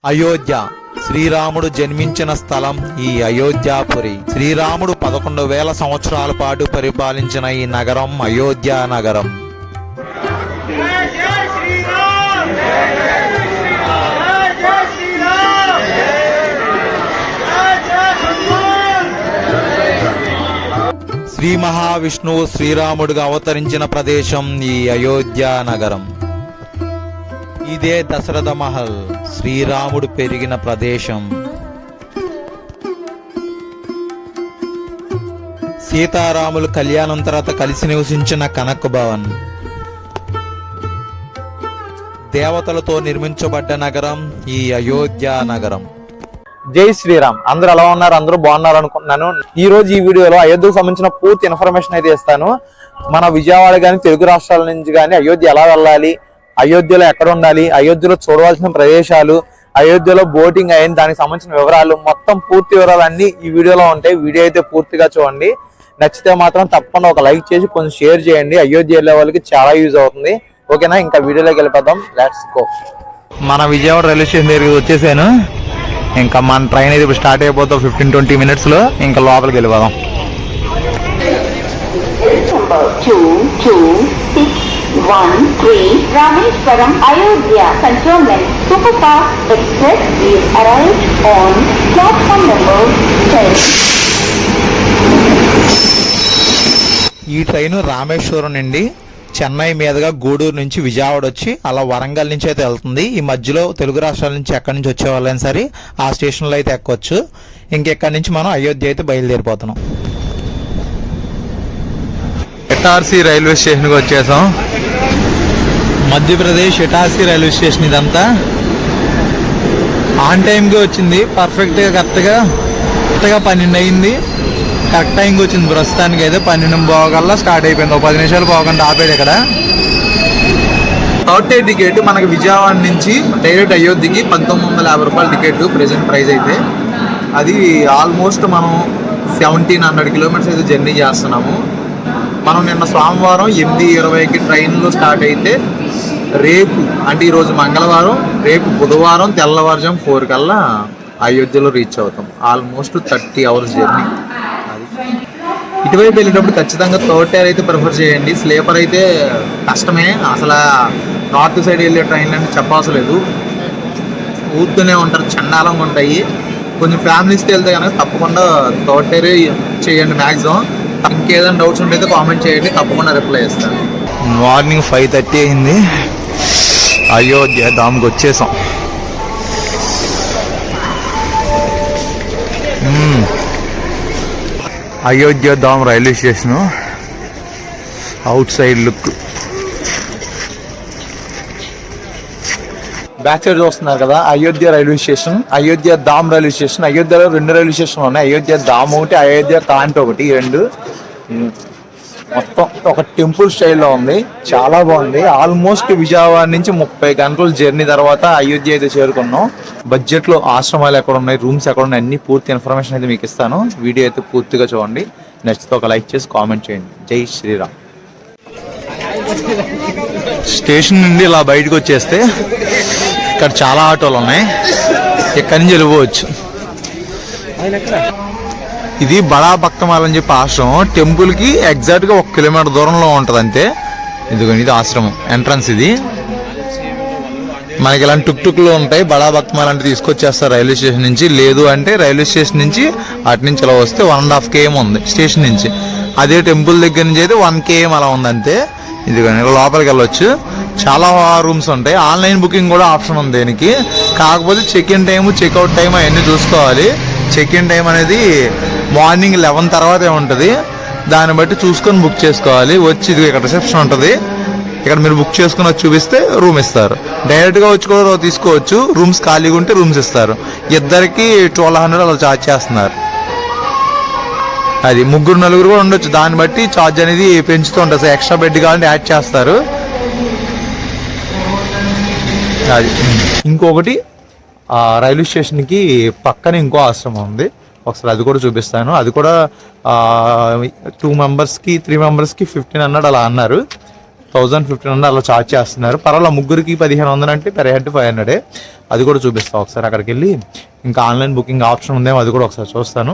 అయోధ్య శ్రీరాముడు జన్మించిన స్థలం ఈ అయోధ్యాపురి. శ్రీరాముడు 11,000 సంవత్సరాల పాటు పరిపాలించిన ఈ నగరం అయోధ్య నగరం. శ్రీ మహావిష్ణువు శ్రీరాముడిగా అవతరించిన ప్రదేశం ఈ అయోధ్య నగరం. ఇదే దశరథ మహల్, శ్రీరాముడు పెరిగిన ప్రదేశం. సీతారాములు కళ్యాణం తర్వాత కలిసి నివసించిన కనక్ భవన్. దేవతలతో నిర్మించబడ్డ నగరం ఈ అయోధ్య నగరం. జై శ్రీరామ్. అందరూ ఎలా ఉన్నారు? అందరూ బాగున్నారు అనుకుంటున్నాను. ఈ రోజు ఈ వీడియోలో అయోధ్యకు సంబంధించిన పూర్తి ఇన్ఫర్మేషన్ అయితే ఇస్తాను. మన విజయవాడ కానీ తెలుగు రాష్ట్రాల నుంచి కానీ అయోధ్య ఎలా వెళ్ళాలి, అయోధ్యలో ఎక్కడ ఉండాలి, అయోధ్యలో చూడవలసిన ప్రదేశాలు, అయోధ్యలో బోటింగ్ అయిన దానికి సంబంధించిన వివరాలు, మొత్తం పూర్తి వివరాలు అన్ని ఈ వీడియోలో ఉంటాయి. వీడియో అయితే పూర్తిగా చూడండి. నచ్చితే మాత్రం తప్పకుండా ఒక లైక్ చేసి కొంచెం షేర్ చేయండి. అయోధ్య వెళ్ళే వాళ్ళకి చాలా యూజ్ అవుతుంది. ఓకేనా? ఇంకా వీడియోలోకి వెళ్ళిపోదాం. Let's go. మన విజయవాడ రైల్వే స్టేషన్ దగ్గరికి వచ్చేసాను. ఇంకా మన ట్రైన్ అయితే ఇప్పుడు స్టార్ట్ అయిపోతాం 15-20 minutes లో. ఇంకా లోపలికి వెళ్ళిపోదాం. Rameswaram, Ayodhya Cantonment Superfast Express is arrived on platform number 10. ఈ ట్రైన్ రామేశ్వరం నుండి చెన్నై మీదుగా గూడూరు నుంచి విజయవాడ వచ్చి అలా వరంగల్ నుంచి అయితే వెళ్తుంది. ఈ మధ్యలో తెలుగు రాష్ట్రాల నుంచి ఎక్కడి నుంచి వచ్చే వాళ్ళైనా సరే ఆ స్టేషన్లో అయితే ఎక్కొచ్చు. ఇంకెక్కడి నుంచి మనం అయోధ్య అయితే బయలుదేరిపోతున్నాం. ఇటార్సీ రైల్వే స్టేషన్కి వచ్చేసాం. Madhya Pradesh Itarsi railway station. ఇదంతా ఆన్ టైంకి వచ్చింది. పర్ఫెక్ట్గా కరెక్ట్గా 12 అయింది. కరెక్ట్ టైంకి వచ్చింది. ప్రస్తుతానికి అయితే 12 పోగల్లా స్టార్ట్ అయిపోయింది. ఒక 10 నిమిషాలు పోకుండా ఆపేది ఇక్కడ. థర్డ్ డే టికెట్ మనకి విజయవాడ నుంచి డైరెక్ట్ అయోధ్యకి 1,950 రూపాయల టికెట్ ప్రెసెంట్ ప్రైస్ అయితే. అది ఆల్మోస్ట్ మనం 1,700 kilometers అయితే జర్నీ చేస్తున్నాము. మనం నిన్న సోమవారం 8:20కి ట్రైన్లో స్టార్ట్ అయితే రేపు అంటే ఈరోజు మంగళవారం, రేపు బుధవారం తెల్లవారుజాము 4 కల్లా అయోధ్యలో రీచ్ అవుతాం. Almost 30 hours journey. ఇటువైపు వెళ్ళేటప్పుడు ఖచ్చితంగా థర్డ్ టైర్ అయితే ప్రిఫర్ చేయండి. స్లీపర్ అయితే కష్టమే. అసలు నార్త్ సైడ్ వెళ్ళే ట్రైన్లు అంటే చెప్పవసలేదు, ఊరుతూనే ఉంటారు, చండాలంగా ఉంటాయి. కొంచెం ఫ్యామిలీస్తో వెళ్తే కనుక తప్పకుండా థర్డ్ టైర్ చేయండి మ్యాక్సిమం. ఇంకేదైనా డౌట్స్ ఉంటే కామెంట్ చేయండి, తప్పకుండా రిప్లై చేస్తాను. మార్నింగ్ 5:30 అయింది. అయోధ్య ధామ్కి వచ్చేసాం. Ayodhya Dham railway station outside look. Back side చూస్తున్నారు కదా, Ayodhya railway station, Ayodhya Dham railway station. అయోధ్యలో 2 రైల్వే స్టేషన్లు ఉన్నాయి. అయోధ్య ధామ్ ఒకటి, అయోధ్య కాంట్ ఒకటి. ఈ 2 మొత్తం ఒక టెంపుల్ స్టైల్లో ఉంది. చాలా బాగుంది. ఆల్మోస్ట్ విజయవాడ నుంచి 30 గంటల జర్నీ తర్వాత అయోధ్య అయితే చేరుకున్నాం. బడ్జెట్లో ఆశ్రమాలు ఎక్కడ ఉన్నాయి, రూమ్స్ ఎక్కడ ఉన్నాయి, అన్ని పూర్తి ఇన్ఫర్మేషన్ అయితే మీకు ఇస్తాను. వీడియో అయితే పూర్తిగా చూడండి. నచ్చితే ఒక లైక్ చేసి కామెంట్ చేయండి. జై శ్రీరామ్. స్టేషన్ నుండి ఇలా బయటకు వచ్చేస్తే ఇక్కడ చాలా ఆటోలు ఉన్నాయి. ఇక్కడి నుంచి వెళ్ళిపోవచ్చు. ఇది బడా భక్తమాల అని చెప్పి ఆశ్రమం. టెంపుల్కి ఎగ్జాక్ట్గా 1 kilometer దూరంలో ఉంటుంది అంతే. ఇదిగోండి, ఇది ఆశ్రమం ఎంట్రన్స్. ఇది మనకి ఇలాంటి టుక్టుక్లు ఉంటాయి. బడా భక్తమాల అంటే తీసుకొచ్చేస్తారు రైల్వే స్టేషన్ నుంచి. లేదు అంటే రైల్వే స్టేషన్ నుంచి అటు నుంచి ఇలా వస్తే 1.5 km ఉంది స్టేషన్ నుంచి. అదే టెంపుల్ దగ్గర నుంచి అయితే 1 km అలా ఉంది అంతే. ఇదిగోండి, లోపలికి వెళ్ళొచ్చు. చాలా రూమ్స్ ఉంటాయి. ఆన్లైన్ బుకింగ్ కూడా ఆప్షన్ ఉంది దీనికి. కాకపోతే check in time, checkout time అవన్నీ చూసుకోవాలి. చెక్ ఇన్ టైం అనేది మార్నింగ్ 11 తర్వాతే ఉంటుంది. దాన్ని బట్టి చూసుకొని బుక్ చేసుకోవాలి. వచ్చి ఇది ఇక్కడ రిసెప్షన్ ఉంటుంది. ఇక్కడ మీరు బుక్ చేసుకుని వచ్చి చూపిస్తే రూమ్ ఇస్తారు. డైరెక్ట్గా వచ్చి కూడా తీసుకోవచ్చు. రూమ్స్ ఖాళీగా ఉంటే రూమ్స్ ఇస్తారు. ఇద్దరికి 1,200 అలా ఛార్జ్ చేస్తున్నారు. అది 3-4 కూడా ఉండొచ్చు. దాన్ని బట్టి ఛార్జ్ అనేది పెంచుతూ ఉంటుంది. ఎక్స్ట్రా బెడ్ కావాలంటే యాడ్ చేస్తారు. అది ఇంకొకటి, రైల్వే స్టేషన్కి పక్కన ఇంకో ఆశ్రమం ఉంది. ఒకసారి అది కూడా చూపిస్తాను. అది కూడా 2 members కి 3 members కి 1,500 అలా అన్నారు. 1500 అలా ఛార్జ్ చేస్తున్నారు. పర్వాలేదు, ముగ్గురికి 1500 అంటే పెర్ హెడ్ 500. అది కూడా చూపిస్తాను ఒకసారి. అక్కడికి వెళ్ళి ఇంకా ఆన్లైన్ బుకింగ్ ఆప్షన్ ఉందేమో అది కూడా ఒకసారి చూస్తాను.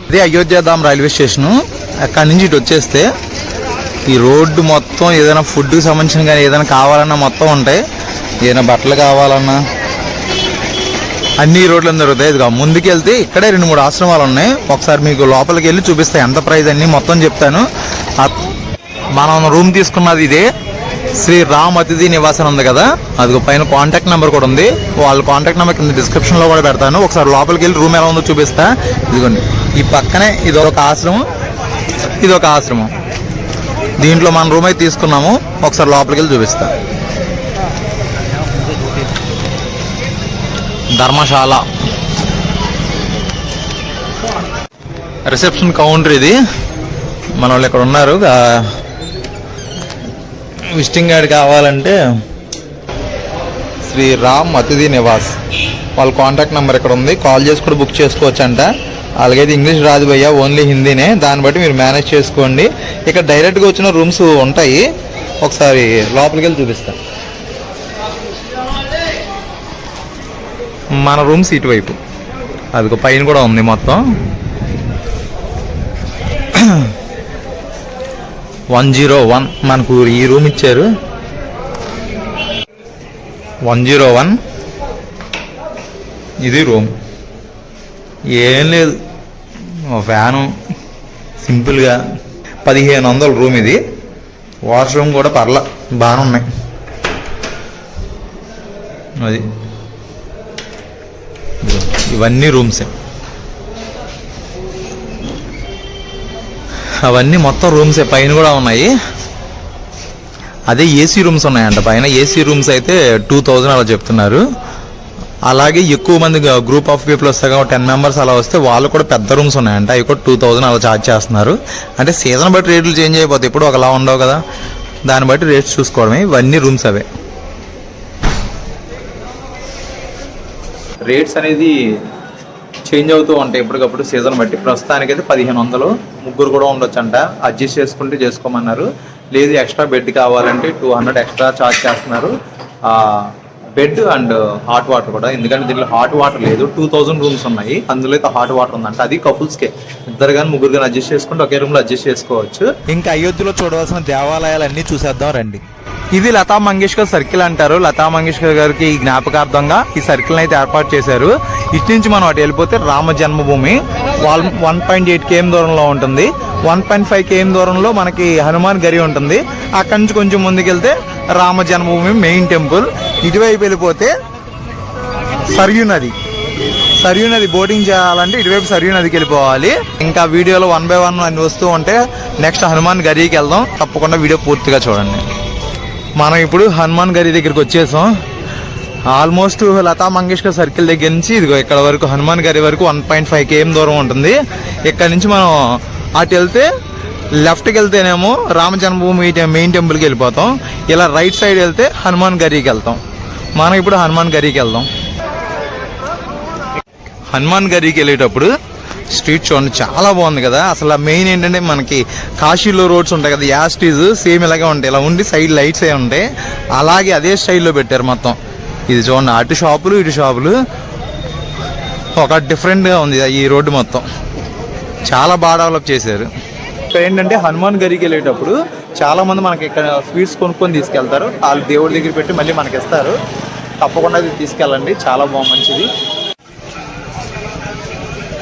అదే అయోధ్యధామ్ రైల్వే స్టేషను. అక్కడి నుంచి ఇటు వచ్చేస్తే ఈ రోడ్డు మొత్తం ఏదైనా ఫుడ్కి సంబంధించిన కానీ ఏదైనా కావాలన్నా మొత్తం ఉంటాయి. ఏదైనా బట్టలు కావాలన్నా అన్ని రోడ్లు దొరుకుతాయి. ఇదిగా ముందుకు వెళ్తే ఇక్కడే 2-3 ఆశ్రమాలు ఉన్నాయి. ఒకసారి మీకు లోపలికి వెళ్ళి చూపిస్తాయి ఎంత ప్రైస్ అన్ని మొత్తం చెప్తాను. మనం రూమ్ తీసుకున్నది ఇదే శ్రీ రామ్ అతిథి నివాసం ఉంది కదా, అది పైన కాంటాక్ట్ నెంబర్ కూడా ఉంది. వాళ్ళ కాంటాక్ట్ నెంబర్ కింద డిస్క్రిప్షన్లో కూడా పెడతాను. ఒకసారి లోపలికి వెళ్ళి రూమ్ ఎలా ఉందో చూపిస్తా. ఇదిగోండి, ఈ పక్కనే ఇది ఒక ఆశ్రమం, ఇది ఒక ఆశ్రమం. దీంట్లో మన రూమ్ అయితే తీసుకున్నాము. ఒకసారి లోపలికి వెళ్ళి చూపిస్తా. ధర్మశాల రిసెప్షన్ కౌంటర్ ఇది. మన వాళ్ళు ఇక్కడ ఉన్నారు. విజిటింగ్ కార్డ్ కావాలంటే శ్రీ రామ్ అతిథి నివాస్ వాళ్ళ కాంటాక్ట్ నెంబర్ ఇక్కడ ఉంది. కాల్ చేసి కూడా బుక్ చేసుకోవచ్చు అంట. అలాగైతే ఇంగ్లీష్ రాదు భయ్యా, ఓన్లీ హిందీనే. దాన్ని బట్టి మీరు మేనేజ్ చేసుకోండి. ఇక్కడ డైరెక్ట్గా వచ్చిన రూమ్స్ ఉంటాయి. ఒకసారి లోపలికి వెళ్ళి చూపిస్తాను. మన రూమ్స్ ఇటువైపు, అది పైన కూడా ఉంది మొత్తం. 101 మనకు ఈ రూమ్ ఇచ్చారు. 101 ఇది రూమ్. ఏం లేదు, ఫ్యాను సింపుల్గా 1500 రూమ్ ఇది. వాష్రూమ్ కూడా పర్లా బాగానే ఉన్నాయి. అది ఇవన్నీ రూమ్సే, అవన్నీ మొత్తం రూమ్సే. పైన కూడా ఉన్నాయి. అదే ఏసీ రూమ్స్ ఉన్నాయంట పైన. ఏసీ రూమ్స్ అయితే 2000 అలా చెప్తున్నారు. అలాగే ఎక్కువ మంది గ్రూప్ ఆఫ్ పీపుల్ వస్తే 10 మెంబర్స్ అలా వస్తే వాళ్ళు కూడా పెద్ద రూమ్స్ ఉన్నాయంట. అవి కూడా 2000 అలా ఛార్జ్ చేస్తున్నారు. అంటే సీజన్ బట్టి రేట్లు చేంజ్ అయిపోతాయి. ఇప్పుడు ఒకలా ఉండవు కదా, దాన్ని బట్టి రేట్స్ చూసుకోవడమే. ఇవన్నీ రూమ్స్ అవే. రేట్స్ అనేది చేంజ్ అవుతూ ఉంటాయి ఎప్పటికప్పుడు సీజన్ బట్టి. ప్రస్తుతానికైతే 1500, ముగ్గురు కూడా ఉండొచ్చు అంట. అడ్జస్ట్ చేసుకుంటే చేసుకోమన్నారు. లేదు ఎక్స్ట్రా బెడ్ కావాలంటే 200 ఎక్స్ట్రా ఛార్జ్ చేస్తున్నారు. బెడ్ అండ్ హాట్ వాటర్ కూడా, ఎందుకంటే దీంట్లో హాట్ వాటర్ లేదు. 2000 రూమ్స్ ఉన్నాయి, అందులో అయితే హాట్ వాటర్ ఉందంట. అది కపుల్స్కే, ఇద్దరు కానీ ముగ్గురు కానీ అడ్జస్ట్ చేసుకుంటే ఒకే రూమ్లో అడ్జస్ట్ చేసుకోవచ్చు. ఇంకా అయోధ్యలో చూడవలసిన దేవాలయాలు అన్నీ చూసేద్దాం రండి. ఇది లతా మంగేష్కర్ సర్కిల్ అంటారు. లతా మంగేష్కర్ గారికి జ్ఞాపకార్థంగా ఈ సర్కిల్ అయితే ఏర్పాటు చేశారు. ఇటు నుంచి మనం అటు వెళ్ళిపోతే రామ జన్మభూమి 1.8 km దూరంలో ఉంటుంది. 1.5 km దూరంలో మనకి హనుమాన్ గరి ఉంటుంది. అక్కడి నుంచి కొంచెం ముందుకెళ్తే రామ జన్మభూమి మెయిన్ టెంపుల్. ఇటువైపు వెళ్ళిపోతే సర్యూ నది. సర్యూ నది బోటింగ్ చేయాలంటే ఇటువైపు సర్యూ నదికి వెళ్ళిపోవాలి. ఇంకా వీడియోలో 1 by 1 అన్ని వస్తూ ఉంటే నెక్స్ట్ హనుమాన్ గరికి వెళ్దాం. తప్పకుండా వీడియో పూర్తిగా చూడండి. మనం ఇప్పుడు హనుమాన్ గరి దగ్గరికి వచ్చేసాం. ఆల్మోస్ట్ లతా మంగేష్కర్ సర్కిల్ దగ్గర నుంచి ఇదిగో ఇక్కడ వరకు హనుమాన్ గరి వరకు 1.5 km దూరం ఉంటుంది. ఇక్కడ నుంచి మనం అటు వెళ్తే లెఫ్ట్కి వెళ్తేనేమో రామ జన్మభూమి మెయిన్ టెంపుల్కి వెళ్ళిపోతాం. ఇలా రైట్ సైడ్ వెళ్తే హనుమాన్ గరికి వెళ్తాం. మనం ఇప్పుడు హనుమాన్ గరికి వెళ్దాం. హనుమాన్ గరికి వెళ్ళేటప్పుడు స్ట్రీట్ చూడండి, చాలా బాగుంది కదా. అసలు మెయిన్ ఏంటంటే మనకి కాశీలో రోడ్స్ ఉంటాయి కదా, యాస్టీజ్ సేమ్ ఇలాగే ఉంటాయి. ఇలా ఉండి సైడ్ లైట్స్ ఏ ఉంటాయి. అలాగే అదే స్టైల్లో పెట్టారు మొత్తం. ఇది చూడండి, అటు షాపులు ఇటు షాపులు, ఒక డిఫరెంట్గా ఉంది ఈ రోడ్డు మొత్తం. చాలా బాగా డెవలప్ చేశారు. ఇక్కడ ఏంటంటే హనుమాన్ గరికి వెళ్ళేటప్పుడు చాలా మంది మనకి ఇక్కడ స్వీట్స్ కొనుక్కొని తీసుకెళ్తారు. వాళ్ళు దేవుడి దగ్గర పెట్టి మళ్ళీ మనకి ఇస్తారు. తప్పకుండా అది తీసుకెళ్ళండి, చాలా మంచిది.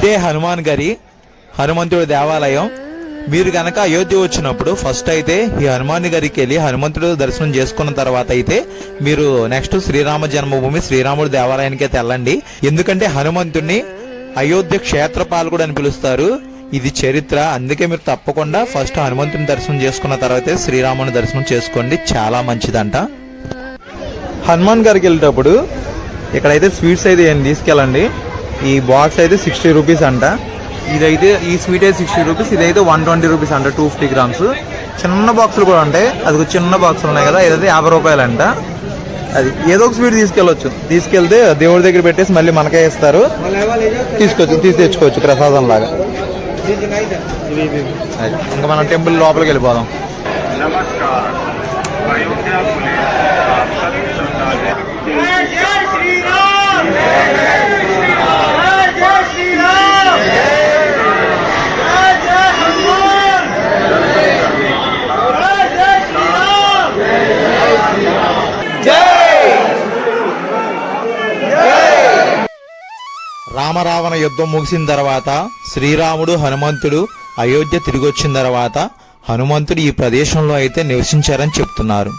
ఇదే హనుమాన్ గరి, హనుమంతుడి దేవాలయం. మీరు కనుక అయోధ్య వచ్చినప్పుడు ఫస్ట్ అయితే ఈ హనుమాన్ గరికి వెళ్ళి హనుమంతుడు దర్శనం చేసుకున్న తర్వాత అయితే మీరు నెక్స్ట్ శ్రీరామ జన్మభూమి శ్రీరాముడి దేవాలయానికి అయితే వెళ్ళండి. ఎందుకంటే హనుమంతుడిని అయోధ్య క్షేత్రపాలకుడు అని పిలుస్తారు. ఇది చరిత్ర. అందుకే మీరు తప్పకుండా ఫస్ట్ హనుమంతుని దర్శనం చేసుకున్న తర్వాత శ్రీరాముని దర్శనం చేసుకోండి, చాలా మంచిదంట. హనుమాన్ గారికి వెళ్ళేటప్పుడు ఇక్కడైతే స్వీట్స్ అయితే ఏం తీసుకెళ్ళండి. ఈ బాక్స్ అయితే 60 రూపీస్ అంట. ఇదైతే ఈ స్వీట్ అయితే 60 రూపీస్, ఇదైతే 120 రూపీస్ అంట. 250 grams. చిన్న బాక్సులు కూడా ఉంటాయి. అది చిన్న బాక్సులు ఉన్నాయి కదా, ఇదైతే 50 రూపాయలు అంట. అది ఏదో ఒక స్వీట్ తీసుకెళ్ళొచ్చు, తీసుకెళ్తే దేవుడి దగ్గర పెట్టేసి మళ్ళీ మనకే ఇస్తారు, తెచ్చుకోవచ్చు ప్రసాదం లాగా. అది ఇంకా మనం టెంపుల్ లోపలికి వెళ్ళిపోదాం. రామరావణ యుద్ధం ముగిసిన తర్వాత శ్రీరాముడు హనుమంతుడు అయోధ్య తిరిగి వచ్చిన తర్వాత హనుమంతుడు ఈ ప్రదేశంలో అయితే నివసించారని చెప్తున్నారు.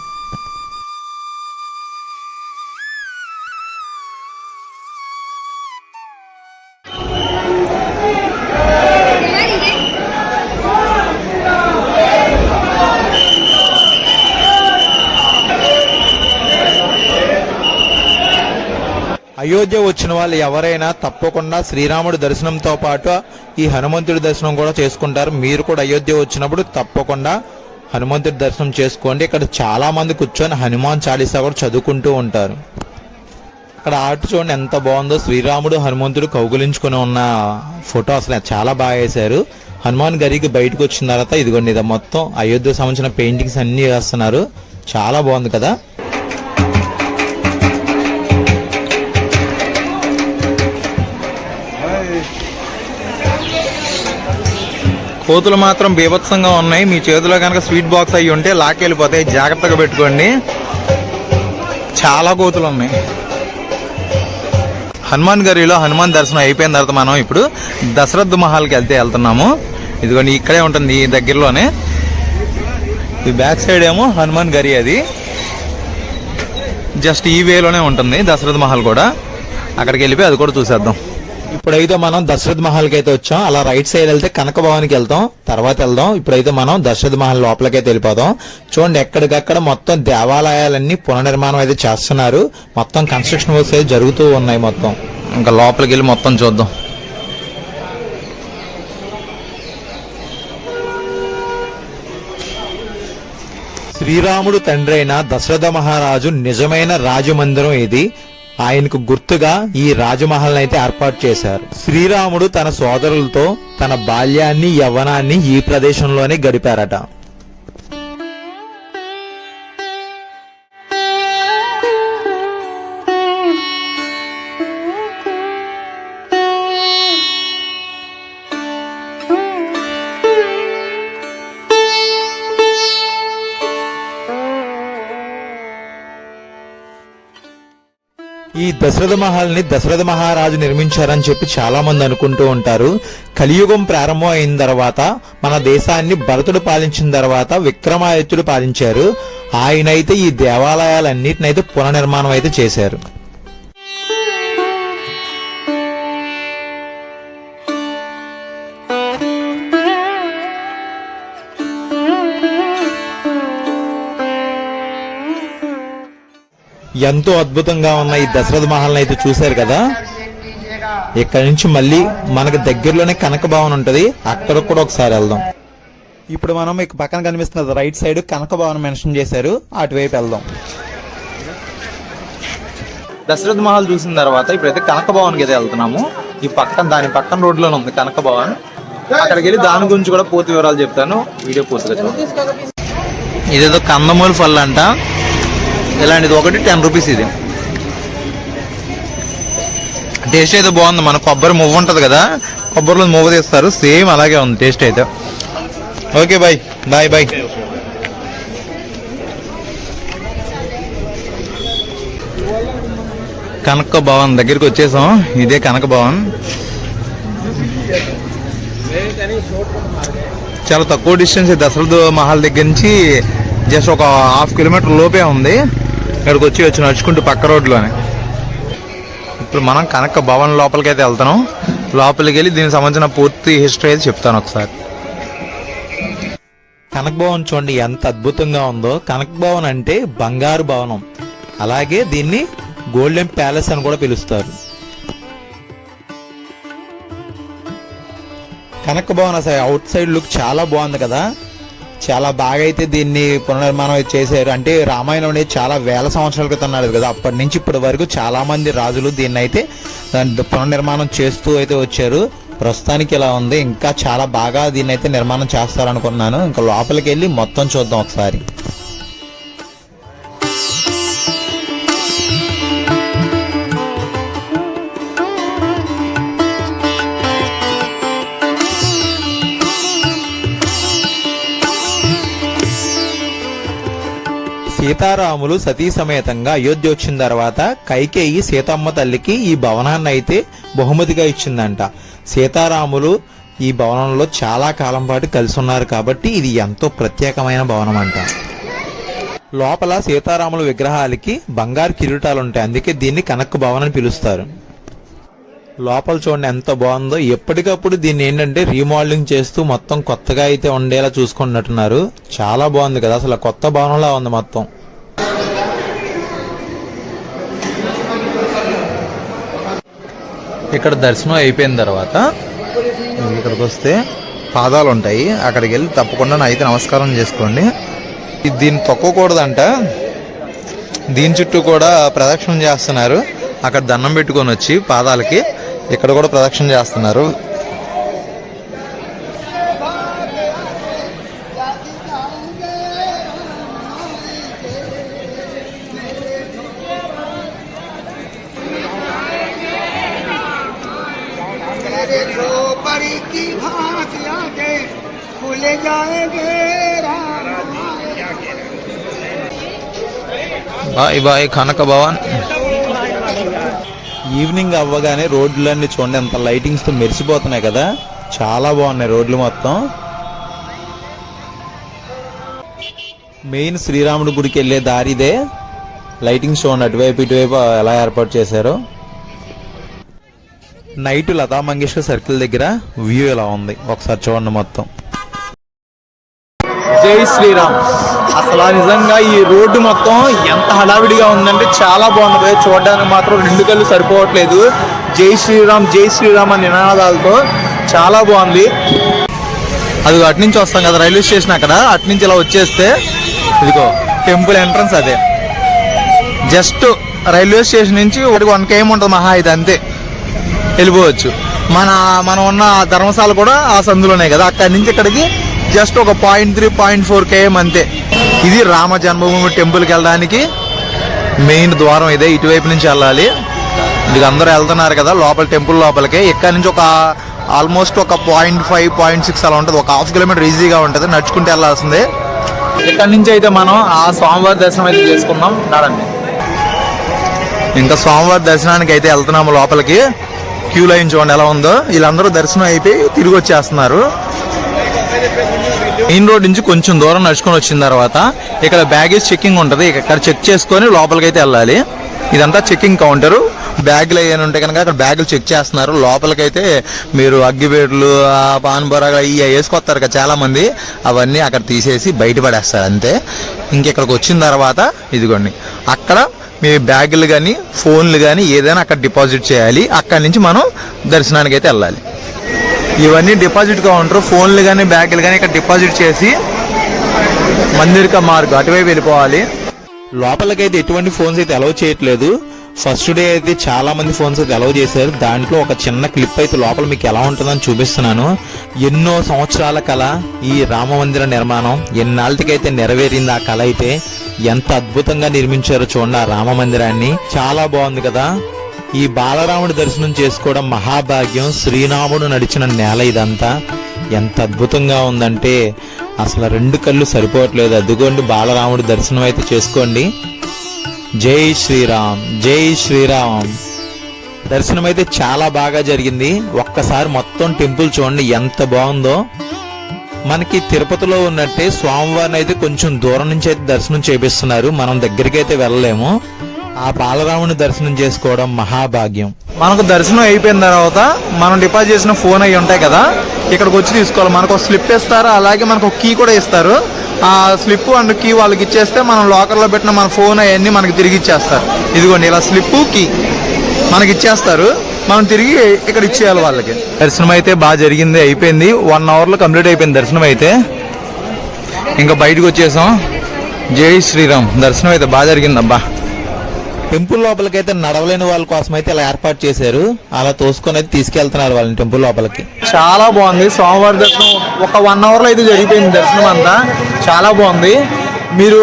అయోధ్య వచ్చిన వాళ్ళు ఎవరైనా తప్పకుండా శ్రీరాముడి దర్శనంతో పాటు ఈ హనుమంతుడి దర్శనం కూడా చేసుకుంటారు. మీరు కూడా అయోధ్య వచ్చినప్పుడు తప్పకుండా హనుమంతుడి దర్శనం చేసుకోండి. ఇక్కడ చాలా మంది కూర్చొని హనుమాన్ చాలీసా కూడా చదువుకుంటూ ఉంటారు. అక్కడ ఆర్ట్ చూడండి ఎంత బాగుందో, శ్రీరాముడు హనుమంతుడు కౌగులించుకుని ఉన్న ఫోటో అసలు చాలా బాగా వేశారు. హనుమాన్ గరికి బయటకు వచ్చిన తర్వాత ఇదిగోండి ఇది మొత్తం అయోధ్యకు సంబంధించిన పెయింటింగ్స్ అన్ని వేస్తున్నారు. చాలా బాగుంది కదా. కోతులు మాత్రం బీభత్సంగా ఉన్నాయి. మీ చేతిలో కనుక స్వీట్ బాక్స్ అయ్యి ఉంటే లాక్కెళ్ళిపోతాయి, జాగ్రత్తగా పెట్టుకోండి. చాలా కోతులు ఉన్నాయి. హనుమాన్ గరిలో హనుమాన్ దర్శనం అయిపోయిన తర్వాత మనం ఇప్పుడు దశరథ్ మహల్కి వెళ్తున్నాము. ఇదిగోండి ఇక్కడే ఉంటుంది, ఈ దగ్గరలోనే. ఈ బ్యాక్ సైడ్ ఏమో హనుమాన్ గరి, అది జస్ట్ ఈ వేలోనే ఉంటుంది దశరథ్ మహల్ కూడా. అక్కడికి వెళ్ళిపోయి అది కూడా చూసేద్దాం. ఇప్పుడైతే మనం దశరథ్ మహల్కి అయితే వచ్చాం. అలా రైట్ సైడ్ వెళ్తే కనక భవన్కి వెళ్తాం, తర్వాత వెళ్దాం. ఇప్పుడైతే మనం దశరథ్ మహల్ లోపలికైతే వెళ్ళిపోదాం. చూడండి ఎక్కడికక్కడ మొత్తం దేవాలయాలన్నీ పునర్నిర్మాణం అయితే చేస్తున్నారు. మొత్తం కన్స్ట్రక్షన్ వర్క్స్ అయితే జరుగుతూ ఉన్నాయి. మొత్తం ఇంకా లోపలికి వెళ్ళి మొత్తం చూద్దాం. శ్రీరాముడు తండ్రి అయిన దశరథ మహారాజు నిజమైన రాజమందిరం ఇది. ఆయనకు గుర్తుగా ఈ రాజమహల్ అయితే ఏర్పాటు చేశారు. శ్రీరాముడు తన సోదరులతో తన బాల్యాన్ని యవ్వనాన్ని ఈ ప్రదేశంలోనే గడిపారట. ఈ దశరథ మహల్ ని దశరథ మహారాజు నిర్మించారని చెప్పి చాలా మంది అనుకుంటూ ఉంటారు. కలియుగం ప్రారంభం అయిన తర్వాత మన దేశాన్ని భరతుడు పాలించిన తర్వాత విక్రమాదిత్యుడు పాలించారు. ఆయనైతే ఈ దేవాలయాలన్నిటినైతే పునర్నిర్మాణం అయితే చేశారు. ఎంతో అద్భుతంగా ఉన్న ఈ దశరథ మహల్ అయితే చూశారు కదా. ఇక్కడ నుంచి మళ్ళీ మనకు దగ్గరలోనే కనక భవన్ ఉంటది, అక్కడ కూడా ఒకసారి వెళ్దాం. ఇప్పుడు మనం మీకు పక్కన కనిపిస్తున్నది రైట్ సైడ్ కనక భవన్ మెన్షన్ చేశారు, అటువైపు వెళ్దాం. దశరథ మహల్ చూసిన తర్వాత ఇప్పుడైతే కనక భవన్కి అయితే వెళ్తున్నాము. ఈ పక్కన దాని పక్కన రోడ్లోనే ఉంది కనక భవన్. అక్కడికి వెళ్ళి దాని గురించి కూడా పూర్తి వివరాలు చెప్తాను, వీడియో పూర్తిగా చూడండి. ఇదేదో కందమూల ఫల్ అంట, ఇలాంటిది ఒకటి 10 రూపీస్. ఇది టేస్ట్ అయితే బాగుంది. మన కొబ్బరి మువ్వ ఉంటుంది కదా, కొబ్బరిలో మువ్వ తీస్తారు, సేమ్ అలాగే ఉంది టేస్ట్ అయితే. Okay bye bye bye. Kanak Bhavan దగ్గరికి వచ్చేసాం. ఇదే కనక భవన్. చాలా తక్కువ డిస్టెన్స్ దశరథ మహల్ దగ్గర నుంచి, జస్ట్ ఒక 1/2 కిలోమీటర్ లోపే ఉంది. ఇక్కడికి వచ్చి నడుచుకుంటూ పక్క రోడ్లోనే. ఇప్పుడు మనం కనక భవన్ లోపలికి అయితే వెళ్తాం. లోపలికి వెళ్ళి దీనికి సంబంధించిన పూర్తి హిస్టరీ అయితే చెప్తాను ఒకసారి. కనక భవన్ చూడండి ఎంత అద్భుతంగా ఉందో. కనక భవన్ అంటే బంగారు భవనం, అలాగే దీన్ని గోల్డెన్ ప్యాలెస్ అని కూడా పిలుస్తారు. కనక భవన్ అసలు అవుట్ సైడ్ లుక్ చాలా బాగుంది కదా. చాలా బాగా అయితే దీన్ని పునర్నిర్మాణం అయితే చేశారు. అంటే రామాయణం అనేది చాలా వేల సంవత్సరాల క్రితం నాడు కదా, అప్పటి నుంచి ఇప్పటి వరకు చాలా మంది రాజులు దీన్ని అయితే పునర్నిర్మాణం చేస్తూ అయితే వచ్చారు. ప్రస్తుతానికి ఇలా ఉంది, ఇంకా చాలా బాగా దీన్ని అయితే నిర్మాణం చేస్తారనుకున్నాను. ఇంకా లోపలికి వెళ్ళి మొత్తం చూద్దాం ఒకసారి. సీతారాములు సతీ సమేతంగా అయోధ్య వచ్చిన తర్వాత కైకేయి సీతమ్మ తల్లికి ఈ భవనాన్ని అయితే బహుమతిగా ఇచ్చిందంట. సీతారాములు ఈ భవనంలో చాలా కాలం పాటు కలిసి ఉన్నారు కాబట్టి ఇది ఎంతో ప్రత్యేకమైన భవనం అంట. లోపల సీతారాముల విగ్రహాలకి బంగారు కిరీటాలు ఉంటాయి, అందుకే దీన్ని కనక భవన్ అని పిలుస్తారు. లోపల చూడండి ఎంత బాగుందో. ఎప్పటికప్పుడు దీన్ని ఏంటంటే రీమోడలింగ్ చేస్తూ మొత్తం కొత్తగా అయితే ఉండేలా చూసుకుంటున్నట్టున్నారు. చాలా బాగుంది కదా, అసలు కొత్త భవనంలా ఉంది మొత్తం. ఇక్కడ దర్శనం అయిపోయిన తర్వాత ఇక్కడికి వస్తే పాదాలు ఉంటాయి, అక్కడికి వెళ్ళి తప్పకుండా అయితే నమస్కారం చేసుకోండి. దీన్ని తొక్కకూడదంట, దీని చుట్టూ కూడా ప్రదక్షిణం చేస్తున్నారు. అక్కడ దండం పెట్టుకొని వచ్చి పాదాలకి ఇక్కడ కూడా ప్రదక్షిణ చేస్తున్నారు. Bye bye Kanak Bhavan. Evening అవ్వగానే రోడ్లన్నీ చూడండి ఎంత లైటింగ్స్ తో మెరిసిపోతున్నాయి కదా, చాలా బాగున్నాయి రోడ్లు మొత్తం. మెయిన్ శ్రీరాముడి గుడికి వెళ్ళే దారిదే. లైటింగ్స్ చూడండి అటువైపు ఇటువైపు ఎలా ఏర్పాటు చేశారో. నైట్ లతా మంగేష్కర్ సర్కిల్ దగ్గర వ్యూ ఎలా ఉంది ఒకసారి చూడండి మొత్తం. జై శ్రీరామ్. అసలు నిజంగా ఈ రోడ్డు మొత్తం ఎంత హడావిడిగా ఉందంటే చాలా బాగుంది. చూడడానికి మాత్రం రెండు కళ్ళు సరిపోవట్లేదు. జై శ్రీరామ్ జై శ్రీరామ్ అనే నినాదాలతో చాలా బాగుంది. అది అటు నుంచి వస్తాం కదా రైల్వే స్టేషన్, అక్కడ అటు నుంచి ఇలా వచ్చేస్తే ఇదిగో టెంపుల్ ఎంట్రన్స్. అదే జస్ట్ రైల్వే స్టేషన్ నుంచి 1 km ఉంటుంది మహా, ఇది అంతే వెళ్ళిపోవచ్చు. మనం ఉన్న ధర్మశాల కూడా ఆ సందులోనే కదా, అక్కడి నుంచి ఇక్కడికి జస్ట్ ఒక 0.3, 0.4 km అంతే. ఇది రామ జన్మభూమి టెంపుల్కి వెళ్ళడానికి మెయిన్ ద్వారం ఇదే. ఇటువైపు నుంచి వెళ్ళాలి. ఇది అందరూ వెళ్తున్నారు కదా లోపల టెంపుల్ లోపలికి. ఇక్కడ నుంచి ఒక ఆల్మోస్ట్ ఒక 0.5, 0.6 అలా ఉంటుంది. ఒక 1/2 km ఈజీగా ఉంటుంది, నడుచుకుంటూ వెళ్ళాల్సిందే. ఇక్కడ నుంచి అయితే మనం ఆ స్వామివారి దర్శనం అయితే చేసుకున్నాం. నడండి. ఇంకా స్వామివారి దర్శనానికి అయితే వెళ్తున్నాము లోపలికి. క్యూ లైన్ చూడండి ఎలా ఉందో. వీళ్ళందరూ దర్శనం అయిపోయి తిరిగి వచ్చేస్తున్నారు. మెయిన్ రోడ్ నుంచి కొంచెం దూరం నడుచుకొని వచ్చిన తర్వాత ఇక్కడ బ్యాగేజ్ చెక్కింగ్ ఉంటుంది. ఇక్కడ చెక్ చేసుకొని లోపలికి అయితే వెళ్ళాలి. ఇదంతా చెక్కింగ్ కౌంటరు. బ్యాగులు అయ్యాని ఉంటే కనుక అక్కడ బ్యాగులు చెక్ చేస్తున్నారు. లోపలికైతే మీరు అగ్గిపేటలు, పాన్ బొరగా ఇవి వేసుకొస్తారు కదా చాలా మంది, అవన్నీ అక్కడ తీసేసి బయటపడేస్తారు అంతే. ఇంకెక్కడికి వచ్చిన తర్వాత ఇదిగోండి అక్కడ మీ బ్యాగులు కానీ ఫోన్లు కానీ ఏదైనా అక్కడ డిపాజిట్ చేయాలి. అక్కడి నుంచి మనం దర్శనానికి అయితే వెళ్ళాలి. ఇవన్నీ డిపాజిట్ కౌంటర్. ఫోన్లు కానీ బ్యాగులు కానీ ఇక్కడ డిపాజిట్ చేసి మందిర్ కా మార్గ్ అటువైపు వెళ్ళిపోవాలి. లోపలికైతే ఎటువంటి ఫోన్స్ అయితే అలౌ చేయట్లేదు. ఫస్ట్ డే అయితే చాలా మంది ఫోన్స్ అయితే అలౌ చేశారు. దాంట్లో ఒక చిన్న క్లిప్ అయితే లోపల మీకు ఎలా ఉంటుందని చూపిస్తున్నాను. ఎన్నో సంవత్సరాల కళ ఈ రామ మందిర నిర్మాణం ఎన్నాళ్ళకైతే నెరవేరింది. ఆ కళ అయితే ఎంత అద్భుతంగా నిర్మించారో చూడండి ఆ రామ మందిరాన్ని. చాలా బాగుంది కదా. ఈ బాలరాముడి దర్శనం చేసుకోవడం మహాభాగ్యం. శ్రీరాముడు నడిచిన నేల ఇదంతా. ఎంత అద్భుతంగా ఉందంటే అసలు రెండు కళ్ళు సరిపోవట్లేదు. అదిగోండి బాలరాముడి దర్శనం అయితే చేసుకోండి. జై శ్రీరామ్ జై శ్రీరామ్. దర్శనం అయితే చాలా బాగా జరిగింది. ఒక్కసారి మొత్తం టెంపుల్ చూడండి ఎంత బాగుందో. మనకి తిరుపతిలో ఉన్నట్టే స్వామివారిని అయితే కొంచెం దూరం నుంచి అయితే దర్శనం చేపిస్తున్నారు. మనం దగ్గరికి అయితే వెళ్ళలేము. ఆ బాలరాముని దర్శనం చేసుకోవడం మహాభాగ్యం. మనకు దర్శనం అయిపోయిన తర్వాత మనం డిపాజిట్ చేసిన ఫోన్ అవి ఉంటాయి కదా, ఇక్కడికి వచ్చి తీసుకోవాలి. మనకు ఒక స్లిప్ ఇస్తారు, అలాగే మనకు ఒక కీ కూడా ఇస్తారు. ఆ స్లిప్ అండ్ కీ వాళ్ళకి ఇచ్చేస్తే మనం లాకర్లో పెట్టిన మన ఫోన్ అవన్నీ మనకి తిరిగి ఇచ్చేస్తారు. ఇదిగోండి ఇలా స్లిప్ కీ మనకి ఇచ్చేస్తారు. మనం తిరిగి ఇక్కడ ఇచ్చేయాలి వాళ్ళకి. దర్శనం అయితే బాగా జరిగింది, అయిపోయింది. 1 hourలో కంప్లీట్ అయిపోయింది దర్శనం అయితే. ఇంకా బయటకు వచ్చేసాం. జై శ్రీరామ్. దర్శనం అయితే బాగా జరిగిందబ్బా. టెంపుల్ లోపలికైతే నడవలేని వాళ్ళ కోసం అయితే ఇలా ఏర్పాటు చేశారు. అలా తోసుకొని అయితే తీసుకెళ్తున్నారు వాళ్ళని టెంపుల్ లోపలికి. చాలా బాగుంది. స్వామివారి దర్శనం ఒక 1 hour లో అయితే జరిగిపోయింది. దర్శనం అంతా చాలా బాగుంది. మీరు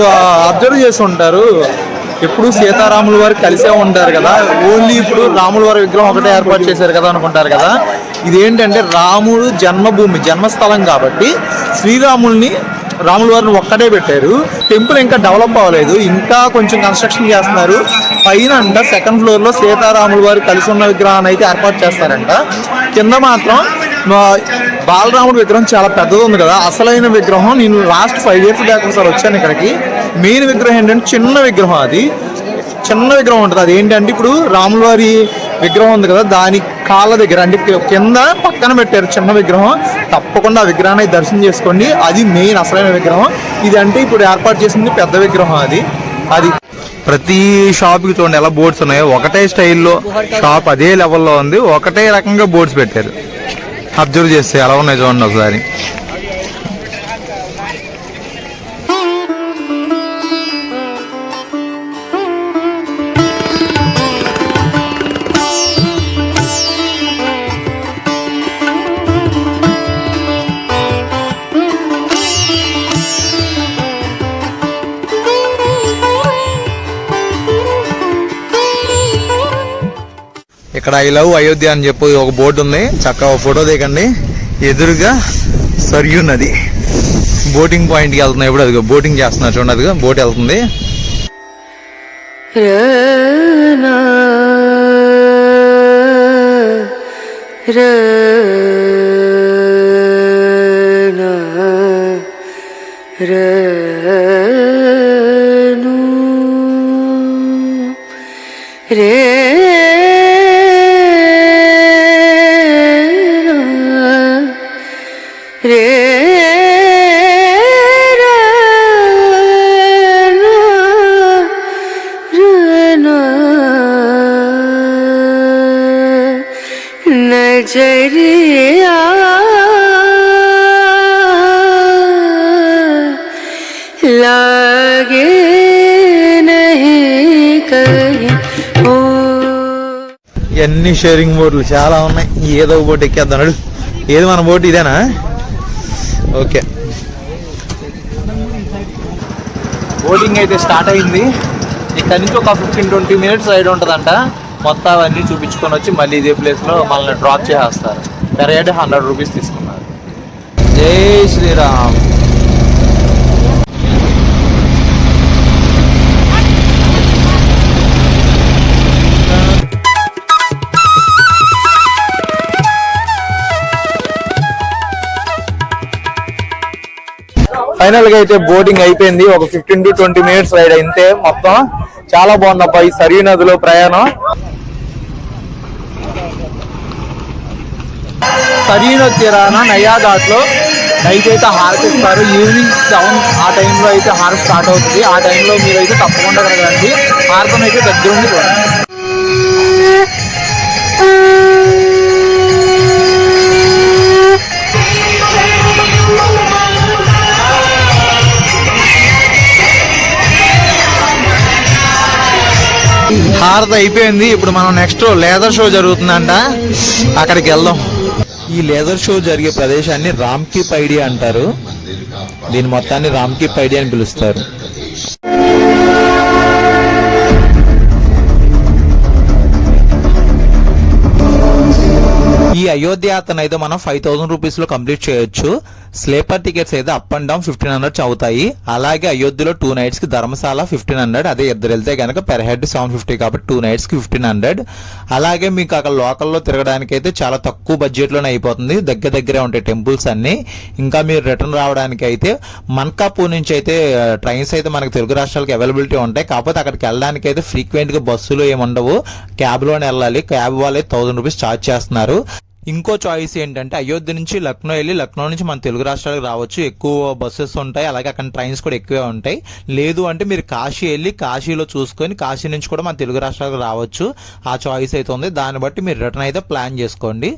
అబ్జర్వ్ చేసి ఉంటారు, ఎప్పుడు సీతారాముల వారు కలిసే ఉంటారు కదా, ఓన్లీ ఇప్పుడు రాముల వారి విగ్రహం ఒకటే ఏర్పాటు చేశారు కదా అనుకుంటారు కదా. ఇదేంటంటే రాముడు జన్మభూమి, జన్మస్థలం కాబట్టి శ్రీరాముల్ని, రాముల వారిని ఒక్కటే పెట్టారు. టెంపుల్ ఇంకా డెవలప్ అవ్వలేదు, ఇంకా కొంచెం కన్స్ట్రక్షన్ చేస్తున్నారు. పైన అంట 2nd floor లో సీతారాముల వారు కలిసి ఉన్న విగ్రహాన్ని అయితే ఏర్పాటు చేస్తారంట. కింద మాత్రం బాలరాముడు విగ్రహం చాలా పెద్దది ఉంది కదా, అసలైన విగ్రహం. నేను లాస్ట్ 5 years బ్యాక్ ఒకసారి వచ్చాను ఇక్కడికి. మెయిన్ విగ్రహం ఏంటంటే చిన్న విగ్రహం, అది చిన్న విగ్రహం ఉంటుంది. అది ఏంటంటే ఇప్పుడు రాముల వారి విగ్రహం ఉంది కదా, దాని కాళ్ళ దగ్గర అంటే కింద పక్కన పెట్టారు చిన్న విగ్రహం. తప్పకుండా ఆ విగ్రహాన్ని దర్శనం చేసుకోండి, అది మెయిన్ అసలైన విగ్రహం. ఇది అంటే ఇప్పుడు ఏర్పాటు చేసింది పెద్ద విగ్రహం. అది ప్రతి షాప్కి చూడండి ఎలా బోర్డ్స్ ఉన్నాయో, ఒకటే స్టైల్లో షాప్ అదే లెవెల్లో ఉంది, ఒకటే రకంగా బోర్డ్స్ పెట్టారు. అబ్జర్వ్ చేస్తే ఎలా ఉన్నాయి చూడండి ఒకసారి. ఇక్కడ ఐ లవ్ అయోధ్య అని చెప్పి ఒక బోర్డు ఉంది, చక్కగా ఫోటో దిగండి. ఎదురుగా సరియు నది, బోటింగ్ పాయింట్కి వెళ్తున్నాయి. ఇప్పుడు అది బోటింగ్ చేస్తున్నారు చూడండి, అదిగా బోట్ వెళ్తుంది. नजरिया लागे नहीं कहीं ओ. ఎన్ని షేరింగ్ బోట్లు చాలా ఉన్నాయి. ఏదో ఒక బోట్ ఎక్కేద్దాం. ఏది మన బోట్ ఇదేనా? ఓకే, బోటింగ్ అయితే స్టార్ట్ అయింది. ఇక్కడ నుంచి ఒక 15-20 minutes రైడ్ ఉంటుందంట. మొత్తం అవన్నీ చూపించుకొని వచ్చి మళ్ళీ ఇదే ప్లేస్లో మనల్ని డ్రాప్ చేసేస్తారు. పెర్ హెడ్ 100 rupees తీసుకున్నారు. జై శ్రీరామ్. ఫైనల్ గా అయితే బోటింగ్ అయిపోయింది. ఒక 15-20 minutes రైడ్ అయితే మొత్తం. చాలా బాగుందబ్బా ఈ సరియు నదిలో ప్రయాణం. సరియు నది తీరాన నయాఘాట్ లో నైట్ అయితే హారతి ఇస్తారు. ఈవినింగ్ 7 ఆ టైంలో అయితే హారతి స్టార్ట్ అవుతుంది. ఆ టైంలో మీరైతే తప్పకుండా రండి. హారతం అయితే దగ్గరుండి చూడండి. హారతి అయిపోయింది. ఇప్పుడు మనం నెక్స్ట్ లేజర్ షో జరుగుతుందంట, అక్కడికి వెళ్దాం. ఈ లేజర్ షో జరిగే ప్రదేశాన్ని రామ్కీ పైడి అంటారు. దీని మొత్తాన్ని రామ్కీ పైడి అని పిలుస్తారు. ఈ అయోధ్య యాత్ర అయితే మనం 5000 రూపీస్ లో కంప్లీట్ చేయొచ్చు. స్లీపర్ టికెట్స్ అయితే అప్ అండ్ డౌన్ 1500 అవుతాయి. అలాగే అయోధ్యలో 2 nights కి ధర్మశాల 1500. అదే ఇద్దరు వెళ్తే కనుక పెర్ హెడ్ 750 కాబట్టి 2 nights కి 1500. అలాగే మీకు అక్కడ లోకల్లో తిరగడానికి అయితే చాలా తక్కువ బడ్జెట్ లోనే అయిపోతుంది. దగ్గరే ఉంటాయి టెంపుల్స్ అన్ని. ఇంకా మీరు రిటర్న్ రావడానికి అయితే మన్కాపూర్ నుంచి అయితే ట్రైన్స్ అయితే మనకి తెలుగు రాష్ట్రాలకు అవైలబిలిటీ ఉంటాయి. కాకపోతే అక్కడికి వెళ్ళడానికి అయితే ఫ్రీక్వెంట్ గా బస్సులు ఏమి ఉండవు, క్యాబ్ లోనే వెళ్ళాలి. క్యాబ్ వాళ్ళే 1000 రూపీస్ ఛార్జ్ చేస్తున్నారు. ఇంకో చాయిస్ ఏంటంటే అయోధ్య నుంచి లక్నో వెళ్ళి లక్నో నుంచి మన తెలుగు రాష్ట్రాలకు రావచ్చు. ఎక్కువ బస్సెస్ ఉంటాయి, అలాగే అక్కడ ట్రైన్స్ కూడా ఎక్కువే ఉంటాయి. లేదు అంటే మీరు కాశీ వెళ్ళి కాశీలో చూసుకొని కాశీ నుంచి కూడా మన తెలుగు రాష్ట్రాలకు రావచ్చు. ఆ చాయిస్ అయితే ఉంది. దాన్ని బట్టి మీరు రిటర్న్ అయితే ప్లాన్ చేసుకోండి.